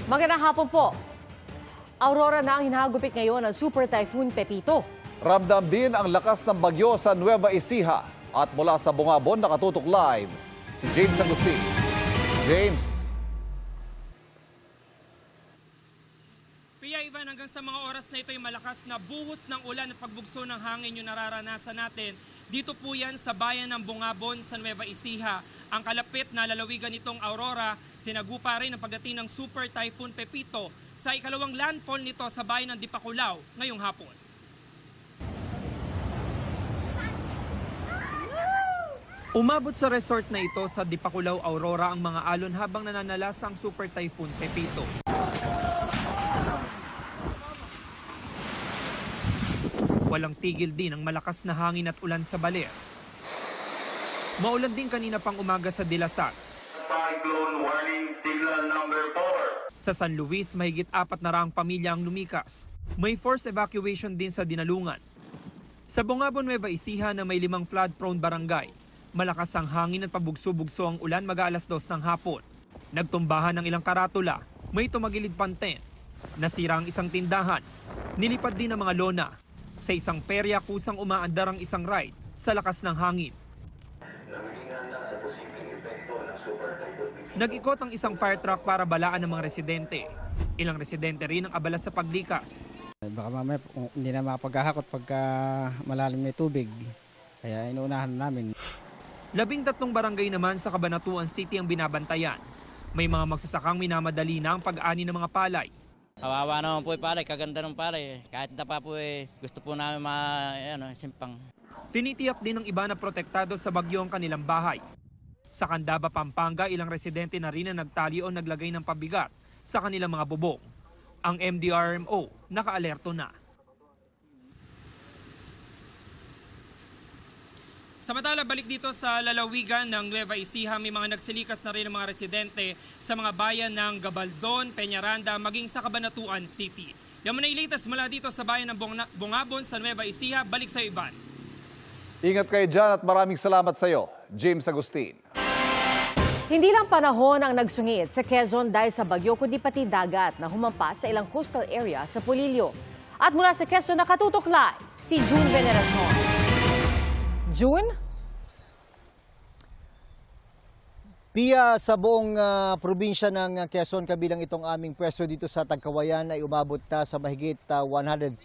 Magandang hapon po. Aurora na ang hinahagupit ngayon ng Super Typhoon Pepito. Ramdam din ang lakas ng bagyo sa Nueva Ecija. At mula sa Bungabon, nakatutok live si James Agustin. James. Pia Ivan, hanggang sa mga oras na ito ay malakas na buhos ng ulan at pagbugso ng hangin yung nararanasan natin. Dito po yan sa bayan ng Bungabon sa Nueva Ecija. Ang kalapit na lalawigan nitong Aurora, sinagupa rin ang pagdating ng Super Typhoon Pepito sa ikalawang landfall nito sa bayan ng Dipakulaw ngayong hapon. Umabot sa resort na ito sa Dipakulaw, Aurora ang mga alon habang nananalasa ang Super Typhoon Pepito. Walang tigil din ang malakas na hangin at ulan sa Baler. Maulan din kanina pang umaga sa Dilasag. Cyclone warning signal number 4. Sa San Luis, mahigit 400 pamilya ang lumikas. May forced evacuation din sa Dinalungan. Sa Bungabon, Nueva Ecija na may 5 flood-prone barangay, malakas ang hangin at pabugso-bugso ang ulan mag-aalas 2 ng hapon. Nagtumbahan ng ilang karatula, may tumagilid panten. Nasira ang isang tindahan. Nilipad din ang mga lona. Sa isang perya, kusang umaandar ang isang ride sa lakas ng hangin. Nag-ikot ang isang fire truck para balaan ng mga residente. Ilang residente rin ang abala sa paglikas. Baka mamaya hindi na makapaghahakot pagka malalim na tubig. Kaya inuunahan namin. 13 barangay naman sa Cabanatuan City ang binabantayan. May mga magsasakang minamadali na ang pag-ani ng mga palay. Kawawa naman po palay, kaganda ng palay. Kahit na pa po gusto po namin simpang. Tinitiyak din ng iba na protektado sa bagyo ang kanilang bahay. Sa Candaba, Pampanga, ilang residente na rin ang nagtali o naglagay ng pabigat sa kanilang mga bubong. Ang MDRMO nakaalerto na. Samantala, balik dito sa lalawigan ng Nueva Ecija, may mga nagsilikas na rin ng mga residente sa mga bayan ng Gabaldon, Peñaranda, maging sa Cabanatuan City. Yan muna ilitas mula dito sa bayan ng Bungabon sa Nueva Ecija. Balik sa Ivan. Ingat kayo dyan at maraming salamat sa iyo, James Agustin. Hindi lang panahon ang nagsungit sa Quezon dahil sa bagyo, kundi pati dagat na humampas sa ilang coastal area sa Polillo. At mula sa Quezon, nakatutok live si June Veneracion. June? Pia, sa buong probinsya ng Quezon, kabilang itong aming pwesto dito sa Tagkawayan ay umabot na sa mahigit 100,000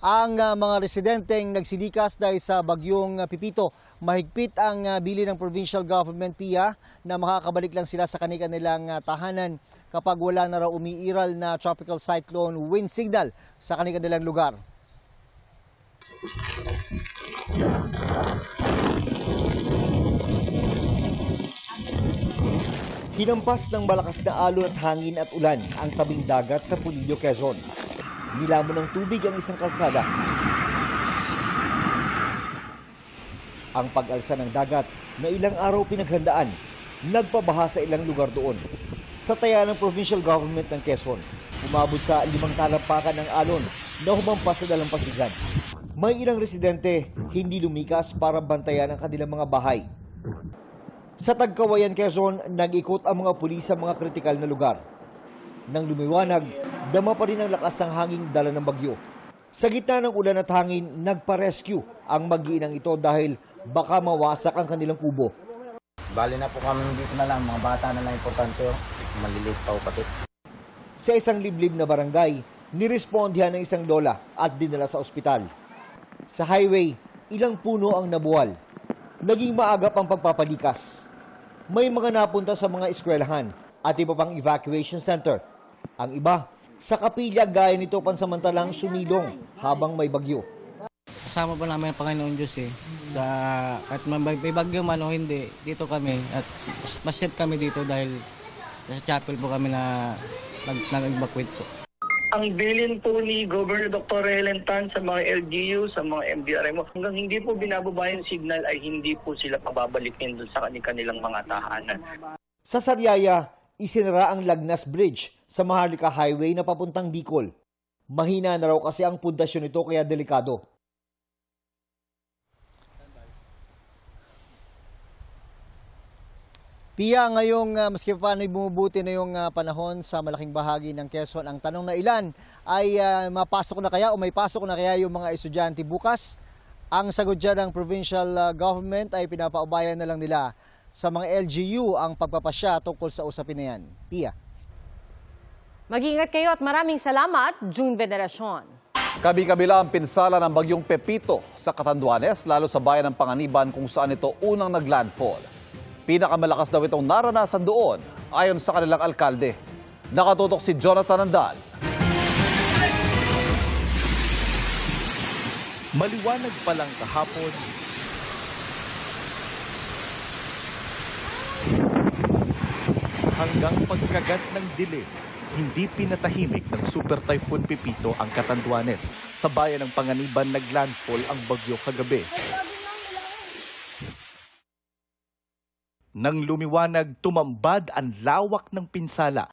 ang mga residenteng nagsilikas dahil sa bagyong Pepito. Mahigpit ang bili ng provincial government, Pia, na makakabalik lang sila sa kanilang tahanan kapag wala na raw umiiral na tropical cyclone wind signal sa kanilang lugar. Hinampas ng malakas na alon at hangin at ulan ang tabing dagat sa Polillo, Quezon. Nilamon ng tubig ang isang kalsada. Ang pag-alsa ng dagat na ilang araw pinaghandaan, nagpabaha sa ilang lugar doon. Sa taya ng provincial government ng Quezon, umabot sa 5 talampakan ng alon na humampas sa dalampasigan. May ilang residente hindi lumikas para bantayan ang kanilang mga bahay. Sa Tagkawayan, Quezon, nag-ikot ang mga pulis sa mga kritikal na lugar. Nang lumiwanag, dama pa rin ang lakas ng hangin dala ng bagyo. Sa gitna ng ulan at hangin, nagpa-rescue ang mag-iinang ito dahil baka mawasak ang kanilang kubo. Bali na po kami dito na lang, mga bata na lang importante, maliliit pa pati. Sa isang liblib na barangay, nirespondihan ng isang lola at dinala sa ospital. Sa highway, ilang puno ang nabuwal. Naging maagap ang pagpapalikas. May mga napunta sa mga eskwelahan at iba pang evacuation center. Ang iba, sa kapilya gaya nito pansamantalang sumilong habang may bagyo. Kasama po namin ang Panginoon Diyos kahit may bagyo man o hindi, dito kami at mas safe kami dito dahil sa chapel po kami na nag-evacuate po. Ang bilin po ni Governor Dr. Helen Tan sa mga LGU, sa mga MDRMO, hanggang hindi po binababa yung signal ay hindi po sila pababalikin doon sa kanilang mga tahanan. Sa Sariaya, isinara ang Lagnas Bridge sa Maharlika Highway na papuntang Bicol. Mahina na raw kasi ang pundasyon nito kaya delikado. Pia, ngayong maski paano bumubuti na yung panahon sa malaking bahagi ng Quezon, ang tanong na ilan ay mapasok na kaya o may pasok na kaya yung mga estudyante bukas? Ang sagot dyan ng provincial government ay pinapaubayan na lang nila sa mga LGU ang pagpapasya tungkol sa usapin na yan. Pia. Mag-ingat kayo at maraming salamat, June Veneracion. Kabi-kabila ang pinsala ng bagyong Pepito sa Catanduanes, lalo sa bayan ng Panganiban kung saan ito unang naglandfall. Pinakamalakas daw itong naranasan doon ayon sa kanilang alkalde. Nakatutok si Jonathan Andal. Maliwanag pa lang kahapon, hanggang pagkagat ng dilim, hindi pinatahimik ng Super Typhoon Pepito ang Catanduanes. Sa bayan ng Panganiban naglandfall ang bagyo kagabi. Nang lumiwanag, tumambad ang lawak ng pinsala.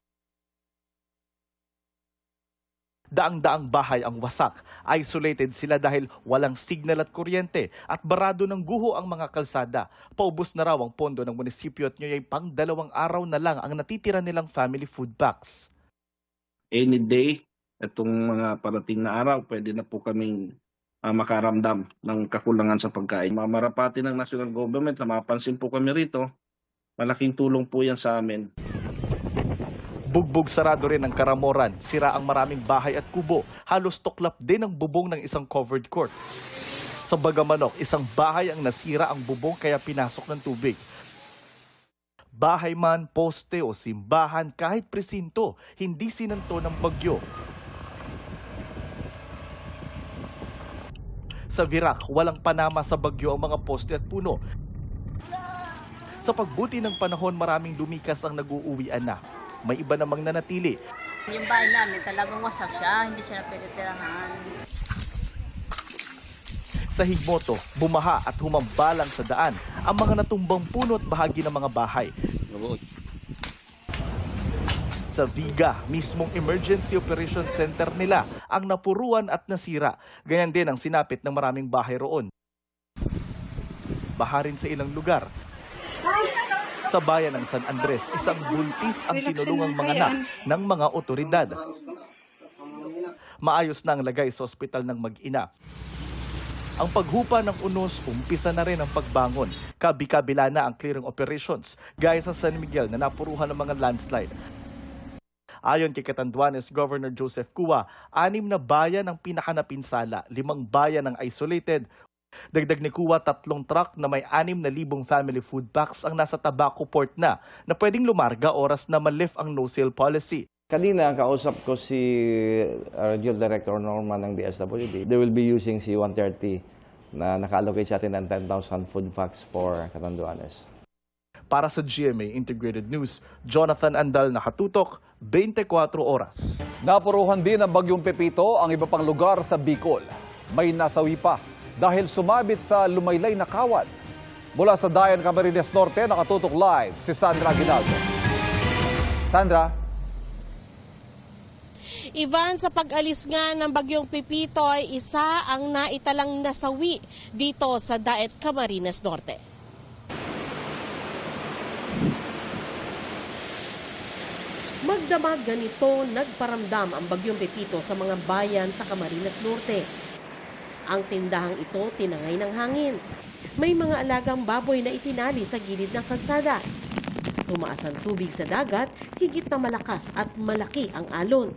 Daang-daang bahay ang wasak. Isolated sila dahil walang signal at kuryente at barado ng guho ang mga kalsada. Paubos na raw ang pondo ng munisipyo at ngayon pang 2 araw na lang ang natitira nilang family food packs. Any day, itong mga parating na araw, pwede na po kaming makaramdam ng kakulangan sa pagkain. Mamarapati ng national government na mapansin po kami rito, malaking tulong po yan sa amin. Bugbog sarado rin ang Karamoran, sira ang maraming bahay at kubo, halos tuklap din ang bubong ng isang covered court. Sa Bagamanok, isang bahay ang nasira ang bubong kaya pinasok ng tubig. Bahay man, poste o simbahan, kahit presinto, hindi sinanto ng bagyo. Sa Virac, walang panama sa bagyo ang mga poste at puno. Sa pagbuti ng panahon, maraming lumikas ang nag-uuwian na. May iba namang nanatili. Yung bahay namin talagang wasak siya, hindi siya pwede tirahan. Sa Higmoto, bumaha at humambalang sa daan ang mga natumbang puno at bahagi ng mga bahay. Sa Viga, mismong Emergency Operations Center nila ang napuruan at nasira. Ganyan din ang sinapit ng maraming bahay roon. Baha rin sa ilang lugar. Sa bayan ng San Andres, isang buntis ang tinulungang mga anak ng mga otoridad. Maayos na ang lagay sa ospital ng mag-ina. Ang paghupa ng unos, umpisa na rin ang pagbangon. Kabi-kabila na ang clearing operations, gaya sa San Miguel na napuruhan ng mga landslide. Ayon kay Catanduanes Governor Joseph Cua, 6 na bayan ang pinakanapinsala, 5 bayan ang isolated. Dagdag ni Cua, 3 truck na may 6,000 family food packs ang nasa Tabaco Port na pwedeng lumarga oras na ma-lift ang no-sale policy. Kanina, kausap ko si Regional Director Norman ng DSWD. They will be using C-130 na naka-allocate sa atin ng 10,000 food packs for Catanduanes. Para sa GMA Integrated News, Jonathan Andal, nakatutok, 24 oras. Napuruhan din ng bagyong Pepito ang iba pang lugar sa Bicol. May nasawi pa dahil sumabit sa lumaylay na kawad. Mula sa Dayan, Camarines Norte, nakatutok live si Sandra Aguinaldo. Sandra? Ivan, sa pag-alis nga ng bagyong Pepito ay isa ang naitalang nasawi dito sa Daet, Camarines Norte. Magdamag ganito nagparamdam ang bagyong Pepito sa mga bayan sa Camarines Norte. Ang tindahang ito tinangay ng hangin. May mga alagang baboy na itinali sa gilid ng kalsada. Tumaas ang tubig sa dagat, higit na malakas at malaki ang alon.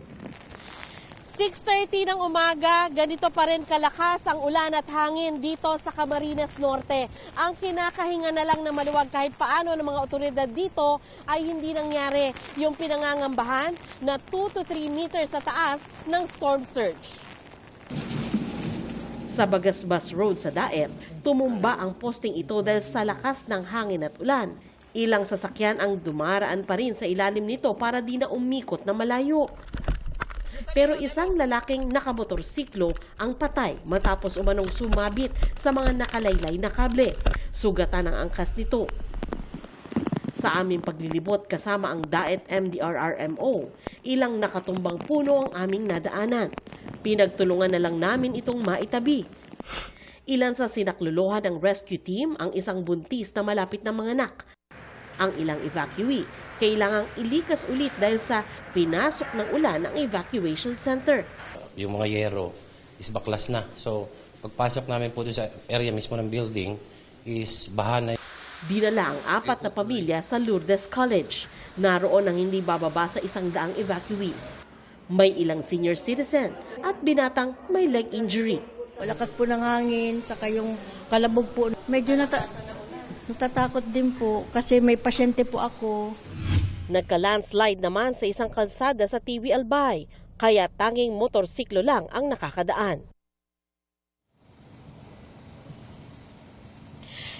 6:30 ng umaga, ganito pa rin kalakas ang ulan at hangin dito sa Camarines Norte. Ang kinakahinga na lang na maluwag kahit paano ng mga otoridad dito ay hindi nangyari yung pinangangambahan na 2 to 3 meters sa taas ng storm surge. Sa Bagasbas Road sa Daet, tumumba ang posting ito dahil sa lakas ng hangin at ulan. Ilang sasakyan ang dumaraan pa rin sa ilalim nito para di na umikot na malayo. Pero isang lalaking nakamotorsiklo ang patay matapos umanong sumabit sa mga nakalaylay na kable. Sugatan ang angkas nito. Sa aming paglilibot kasama ang Daet MDRRMO, ilang nakatumbang puno ang aming nadaanan. Pinagtulungan na lang namin itong maitabi. Ilan sa sinakluluhan ng rescue team ang isang buntis na malapit na mga anak. Ang ilang evacuee kailangang ilikas ulit dahil sa pinasok ng ulan ang evacuation center. Yung mga yero is baklas na. So, pagpasok namin po doon sa area mismo ng building is baha na. Dinala ang 4 na pamilya sa Lourdes College. Naroon ang hindi bababa sa 100 evacuees. May ilang senior citizen at binatang may leg injury. Malakas po ng hangin, saka yung kalabog po. Medyo natatakot din po kasi may pasyente po ako. Nagka-landslide naman sa isang kalsada sa TV Albay, kaya tanging motorsiklo lang ang nakakadaan.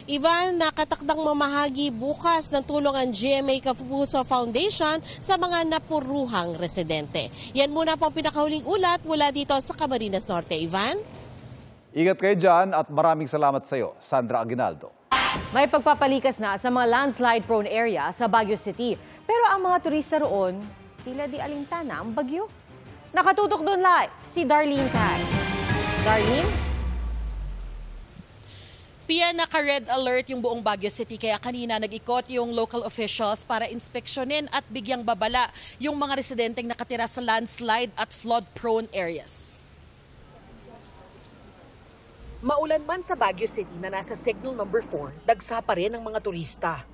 Ivan, nakatakdang mamahagi bukas ng tulong ang GMA Kapuso Foundation sa mga napuruhang residente. Yan muna po ang pinakahuling ulat mula dito sa Camarines Norte. Ivan? Ingat kayo dyan at maraming salamat sa iyo, Sandra Aguinaldo. May pagpapalikas na sa mga landslide-prone area sa Baguio City. Pero ang mga turista roon, tila di alintana ang bagyo. Nakatutok doon live si Darlene Tay. Darlene? Pia, naka-red alert yung buong Baguio City kaya kanina nag-ikot yung local officials para inspeksyonin at bigyang babala yung mga residenteng nakatira sa landslide at flood-prone areas. Maulan man sa Baguio City na nasa signal number 4, dagsa pa rin ang mga turista.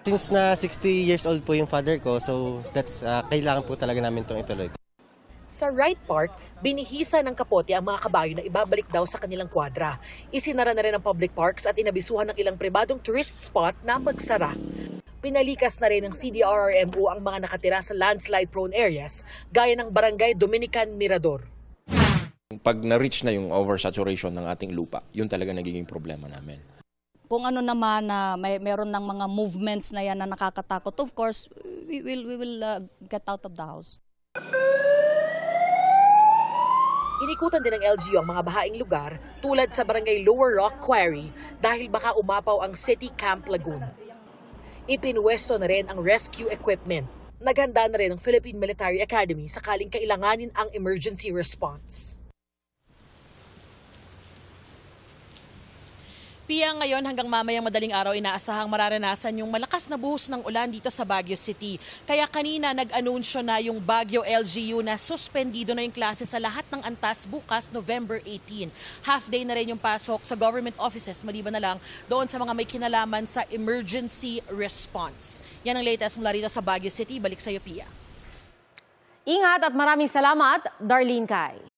Since na 60 years old po yung father ko, so that's kailangan po talaga namin itong ituloy. Sa Wright Park, binihisa ng kapote ang mga kabayo na ibabalik daw sa kanilang kwadra. Isinara na rin ang public parks at inabisuhan ng ilang pribadong tourist spot na magsara. Pinalikas na rin ng CDRRMO ang mga nakatira sa landslide-prone areas gaya ng Barangay Dominican Mirador. Pag na-reach na yung oversaturation ng ating lupa, yun talaga nagiging problema namin. Kung ano naman na meron ng mga movements na yan na nakakatakot, of course, we will get out of the house. Inikutan din ng LGU ang mga bahaing lugar tulad sa Barangay Lower Rock Quarry dahil baka umapaw ang City Camp Lagoon. Ipinwesto na rin ang rescue equipment. Naghanda na rin ang Philippine Military Academy sakaling kailanganin ang emergency response. Pia, ngayon hanggang mamayang madaling araw inaasahang mararanasan yung malakas na buhos ng ulan dito sa Baguio City. Kaya kanina nag-anunsyo na yung Baguio LGU na suspendido na yung klase sa lahat ng antas bukas November 18. Half day na rin yung pasok sa government offices maliban na lang doon sa mga may kinalaman sa emergency response. Yan ang latest mula rito sa Baguio City. Balik sa iyo, Pia. Ingat at maraming salamat, Darlene Kai.